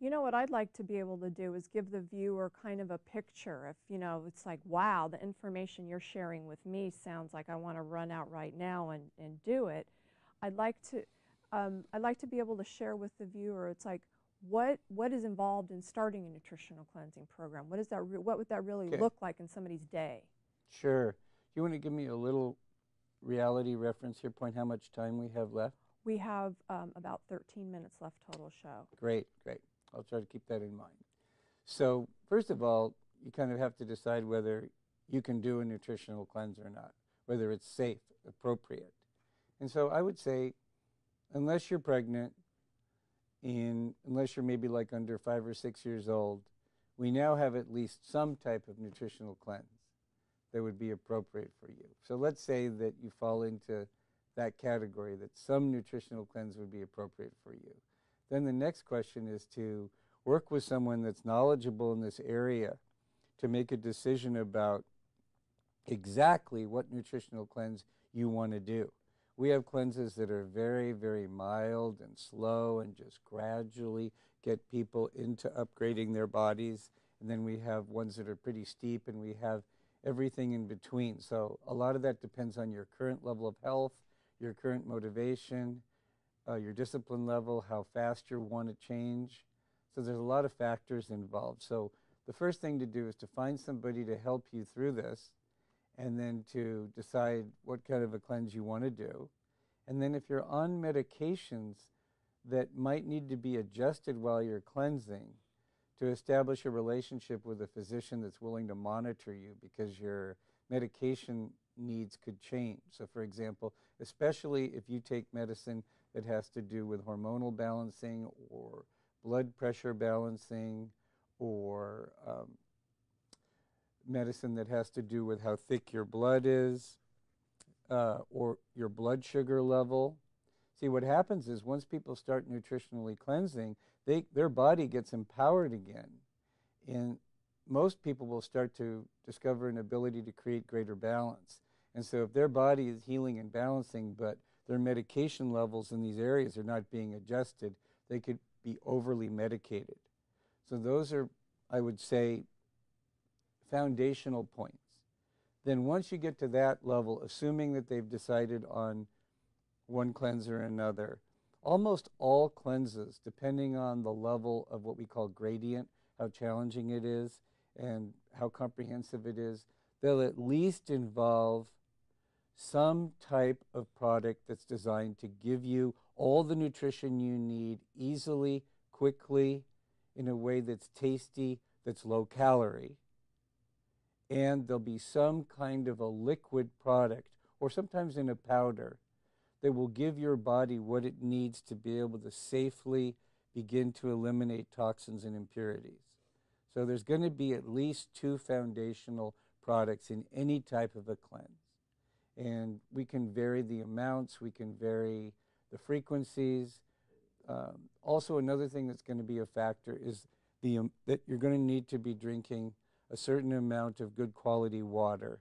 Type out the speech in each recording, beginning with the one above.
You know what I'd like to be able to do is give the viewer kind of a picture. If, it's like, wow, the information you're sharing with me sounds like I want to run out right now and do it. I'd like to, I'd like to be able to share with the viewer, it's like, what is involved in starting a nutritional cleansing program? What is that? What would that really Okay, look like in somebody's day? sure. You want to give me a little reality reference here, point how much time we have left? We have about 13 minutes left total show. Great, great. I'll try to keep that in mind. So first of all, you kind of have to decide whether you can do a nutritional cleanse or not, whether it's safe, appropriate. And so I would say, unless you're pregnant, unless you're maybe like under 5 or 6 years old, we now have at least some type of nutritional cleanse that would be appropriate for you. So let's say that you fall into that category, that some nutritional cleanse would be appropriate for you. Then the next question is to work with someone that's knowledgeable in this area to make a decision about exactly what nutritional cleanse you want to do. We have cleanses that are very, very mild and slow and just gradually get people into upgrading their bodies. And then we have ones that are pretty steep, and we have everything in between. So a lot of that depends on your current level of health, your current motivation, your discipline level, how fast you want to change. So there's a lot of factors involved. So the first thing to do is to find somebody to help you through this, and then to decide what kind of a cleanse you want to do. And then if you're on medications that might need to be adjusted while you're cleansing, to establish a relationship with a physician that's willing to monitor you, because your medication needs could change. So for example, especially if you take medicine that has to do with hormonal balancing or blood pressure balancing, or medicine that has to do with how thick your blood is, or your blood sugar level. See, what happens is once people start nutritionally cleansing, their body gets empowered again. And most people will start to discover an ability to create greater balance. And so if their body is healing and balancing, but their medication levels in these areas are not being adjusted, they could be overly medicated. So those are, I would say, foundational points. Then once you get to that level, assuming that they've decided on one cleanse or another, almost all cleanses, depending on the level of what we call gradient, how challenging it is and how comprehensive it is, they'll at least involve some type of product that's designed to give you all the nutrition you need easily, quickly, in a way that's tasty, that's low calorie. And there'll be some kind of a liquid product, or sometimes in a powder, that will give your body what it needs to be able to safely begin to eliminate toxins and impurities. So there's going to be at least two foundational products in any type of a cleanse. And we can vary the amounts, we can vary the frequencies. Also, another thing that's going to be a factor is that you're going to need to be drinking a certain amount of good quality water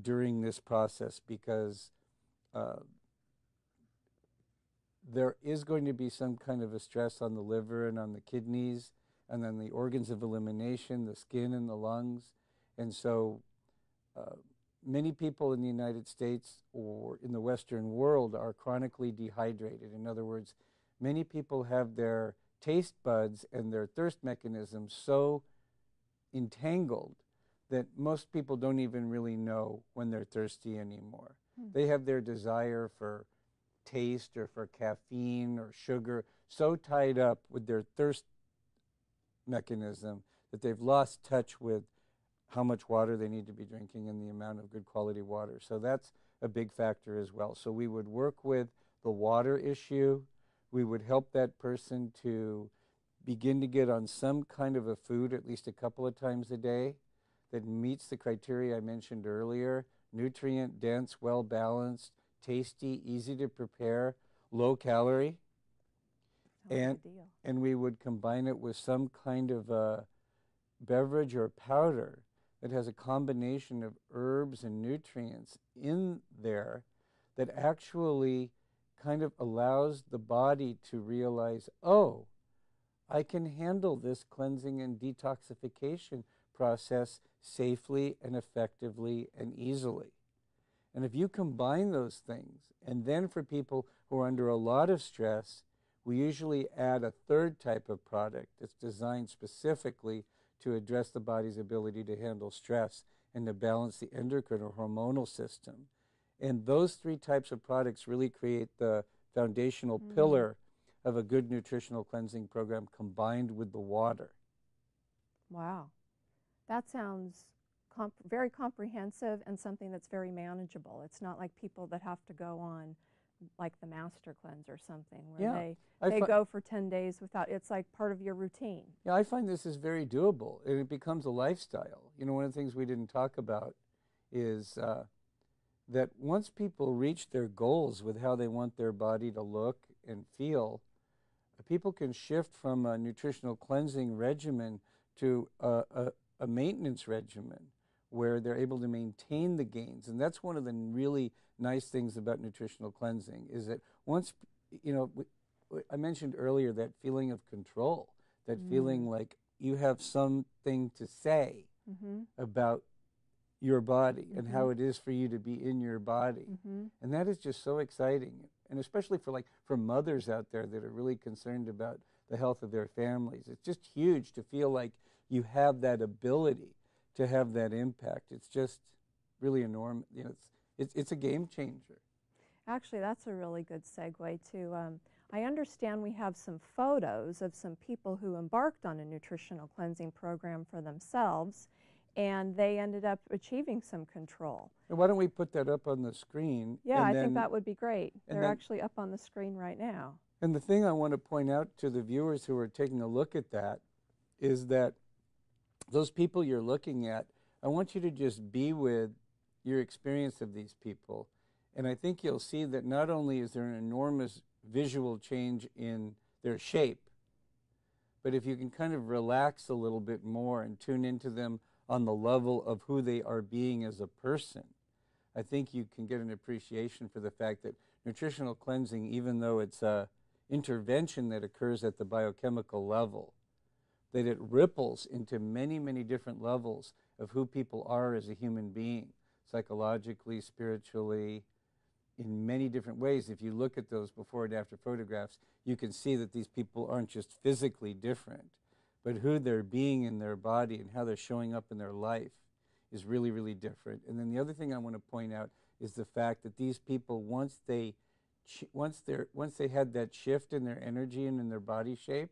during this process, because there is going to be some kind of a stress on the liver and on the kidneys and on the organs of elimination, the skin and the lungs. And so many people in the United States or in the Western world are chronically dehydrated. In other words, many people have their taste buds and their thirst mechanisms so entangled that most people don't even really know when they're thirsty anymore. They have their desire for taste or for caffeine or sugar so tied up with their thirst mechanism that they've lost touch with how much water they need to be drinking and the amount of good quality water. So that's a big factor as well. So we would work with the water issue. We would help that person to begin to get on some kind of a food at least a couple of times a day that meets the criteria I mentioned earlier: nutrient dense, well balanced, tasty, easy to prepare, low calorie. Sounds ideal. And we would combine it with some kind of a beverage or powder that has a combination of herbs and nutrients in there that actually kind of allows the body to realize, oh, I can handle this cleansing and detoxification process safely and effectively and easily. And if you combine those things, and then for people who are under a lot of stress, we usually add a third type of product that's designed specifically to address the body's ability to handle stress and to balance the endocrine or hormonal system. And those three types of products really create the foundational pillar of a good nutritional cleansing program combined with the water. Wow. That sounds very comprehensive and something that's very manageable. It's not like people that have to go on like the Master Cleanse or something where they go for 10 days without, it's like part of your routine. Yeah, I find this is very doable, and it becomes a lifestyle. You know, one of the things we didn't talk about is that once people reach their goals with how they want their body to look and feel, people can shift from a nutritional cleansing regimen to a maintenance regimen where they're able to maintain the gains. And that's one of the really nice things about nutritional cleansing is that once, you know, I mentioned earlier that feeling of control, that feeling like you have something to say about your body and how it is for you to be in your body. And that is just so exciting. And especially for mothers out there that are really concerned about the health of their families. It's just huge to feel like you have that ability to have that impact. It's just really enormous. You know, it's a game changer. Actually, that's a really good segue to, I understand we have some photos of some people who embarked on a nutritional cleansing program for themselves, and they ended up achieving some control. And why don't we put that up on the screen? Yeah, I think that would be great. They're actually up on the screen right now. And the thing I want to point out to the viewers who are taking a look at that is that those people you're looking at, I want you to just be with your experience of these people. And I think you'll see that not only is there an enormous visual change in their shape, but if you can kind of relax a little bit more and tune into them on the level of who they are being as a person, I think you can get an appreciation for the fact that nutritional cleansing, even though it's an intervention that occurs at the biochemical level, that it ripples into many, many different levels of who people are as a human being, psychologically, spiritually, in many different ways. If you look at those before and after photographs, you can see that these people aren't just physically different, but who they're being in their body and how they're showing up in their life is really, really different. And then the other thing I want to point out is the fact that these people, once they had that shift in their energy and in their body shape,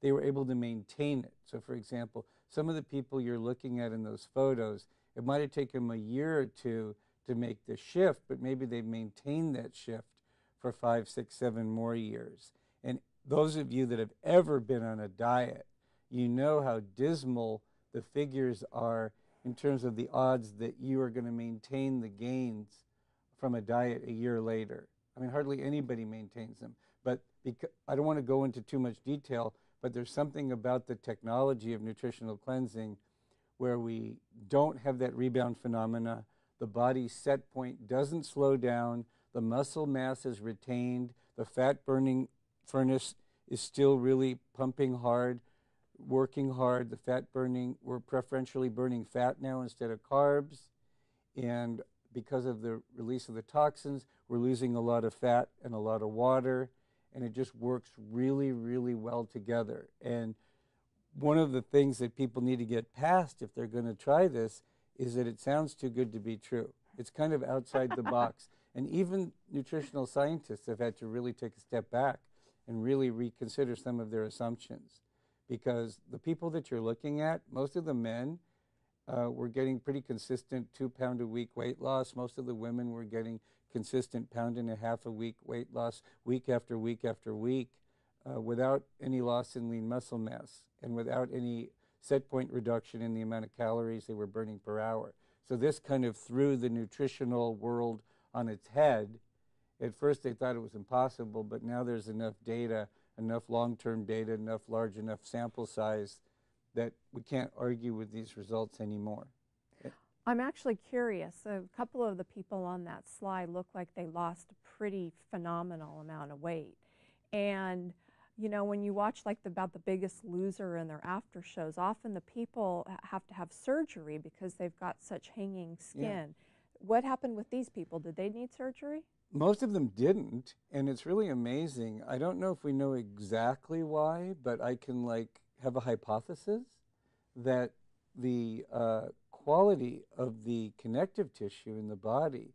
they were able to maintain it. So, for example, some of the people you're looking at in those photos, it might have taken them a year or two to make the shift, but maybe they've maintained that shift for 5, 6, 7 more years. And those of you that have ever been on a diet, you know how dismal the figures are in terms of the odds that you are going to maintain the gains from a diet a year later. I mean, hardly anybody maintains them. But I don't want to go into too much detail, but there's something about the technology of nutritional cleansing where we don't have that rebound phenomena. The body's set point doesn't slow down. The muscle mass is retained. The fat-burning furnace is still really pumping hard, working hard. The fat burning, we're preferentially burning fat now instead of carbs. And because of the release of the toxins, we're losing a lot of fat and a lot of water. And it just works really, really well together. And one of the things that people need to get past if they're going to try this is that it sounds too good to be true. It's kind of outside the box. And even nutritional scientists have had to really take a step back and really reconsider some of their assumptions. Because the people that you're looking at, most of the men were getting pretty consistent 2-pound a week weight loss. Most of the women were getting consistent 1.5 pound a week weight loss week after week after week without any loss in lean muscle mass and without any set point reduction in the amount of calories they were burning per hour. So this kind of threw the nutritional world on its head. At first they thought it was impossible, but now there's enough data, enough long-term data, enough large enough sample size that we can't argue with these results anymore. I'm actually curious. A couple of the people on that slide look like they lost a pretty phenomenal amount of weight. And You know, when you watch like about The Biggest Loser and their after shows, often the people have to have surgery because they've got such hanging skin. What happened with these people? Did they need surgery? Most of them didn't, and it's really amazing. I don't know if we know exactly why, but I can like have a hypothesis that the quality of the connective tissue in the body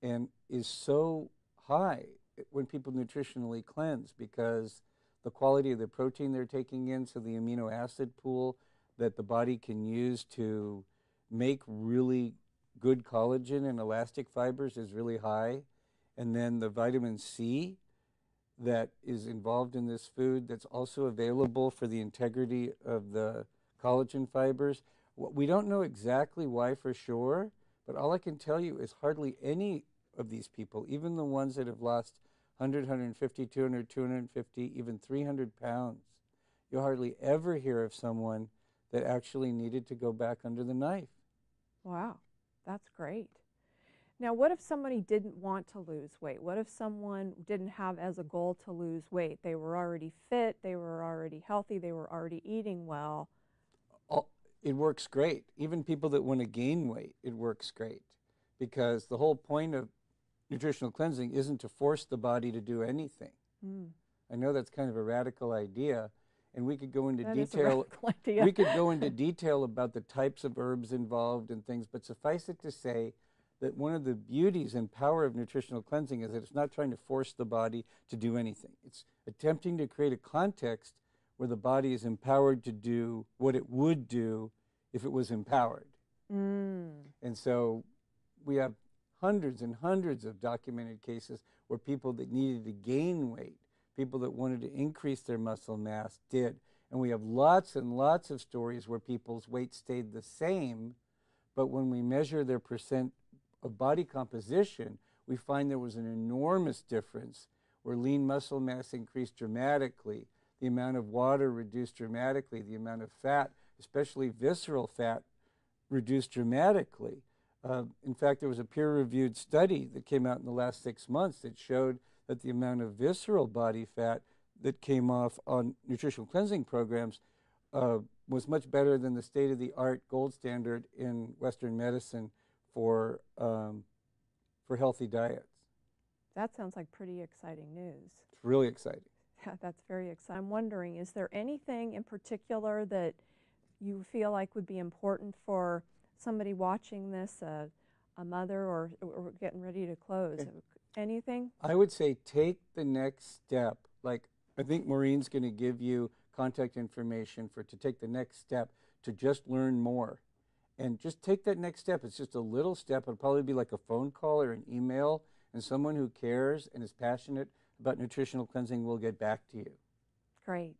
and is so high when people nutritionally cleanse because the quality of the protein they're taking in, so the amino acid pool that the body can use to make really good collagen and elastic fibers is really high. And then the vitamin C that is involved in this food that's also available for the integrity of the collagen fibers. We don't know exactly why for sure, but all I can tell you is hardly any of these people, even the ones that have lost 100, 150, 200, 250, even 300 pounds, you'll hardly ever hear of someone that actually needed to go back under the knife. Wow, that's great. Now, what if somebody didn't want to lose weight? What if someone didn't have as a goal to lose weight? They were already fit, they were already healthy, they were already eating well. It works great. Even people that want to gain weight, it works great. Because the whole point of nutritional cleansing isn't to force the body to do anything. I know that's kind of a radical idea, and we could go into detail. We could go into detail about the types of herbs involved and things, but suffice it to say that one of the beauties and power of nutritional cleansing is that it's not trying to force the body to do anything. It's attempting to create a context where the body is empowered to do what it would do if it was empowered. And so we have hundreds and hundreds of documented cases where people that needed to gain weight, people that wanted to increase their muscle mass did. And we have lots and lots of stories where people's weight stayed the same, but when we measure their percent of body composition, we find there was an enormous difference where lean muscle mass increased dramatically, the amount of water reduced dramatically, the amount of fat, especially visceral fat, reduced dramatically. In fact, there was a peer-reviewed study that came out in the last 6 months that showed that the amount of visceral body fat that came off on nutritional cleansing programs was much better than the state-of-the-art gold standard in Western medicine for healthy diets. That sounds like pretty exciting news. It's really exciting. Yeah, that's very exciting. I'm wondering, is there anything in particular that you feel like would be important for somebody watching this, a mother, or getting ready to close? Anything? I would say take the next step. Like, I think Maureen's going to give you contact information to take the next step to just learn more. And just take that next step. It's just a little step. It'll probably be like a phone call or an email, and someone who cares and is passionate about nutritional cleansing will get back to you. Great.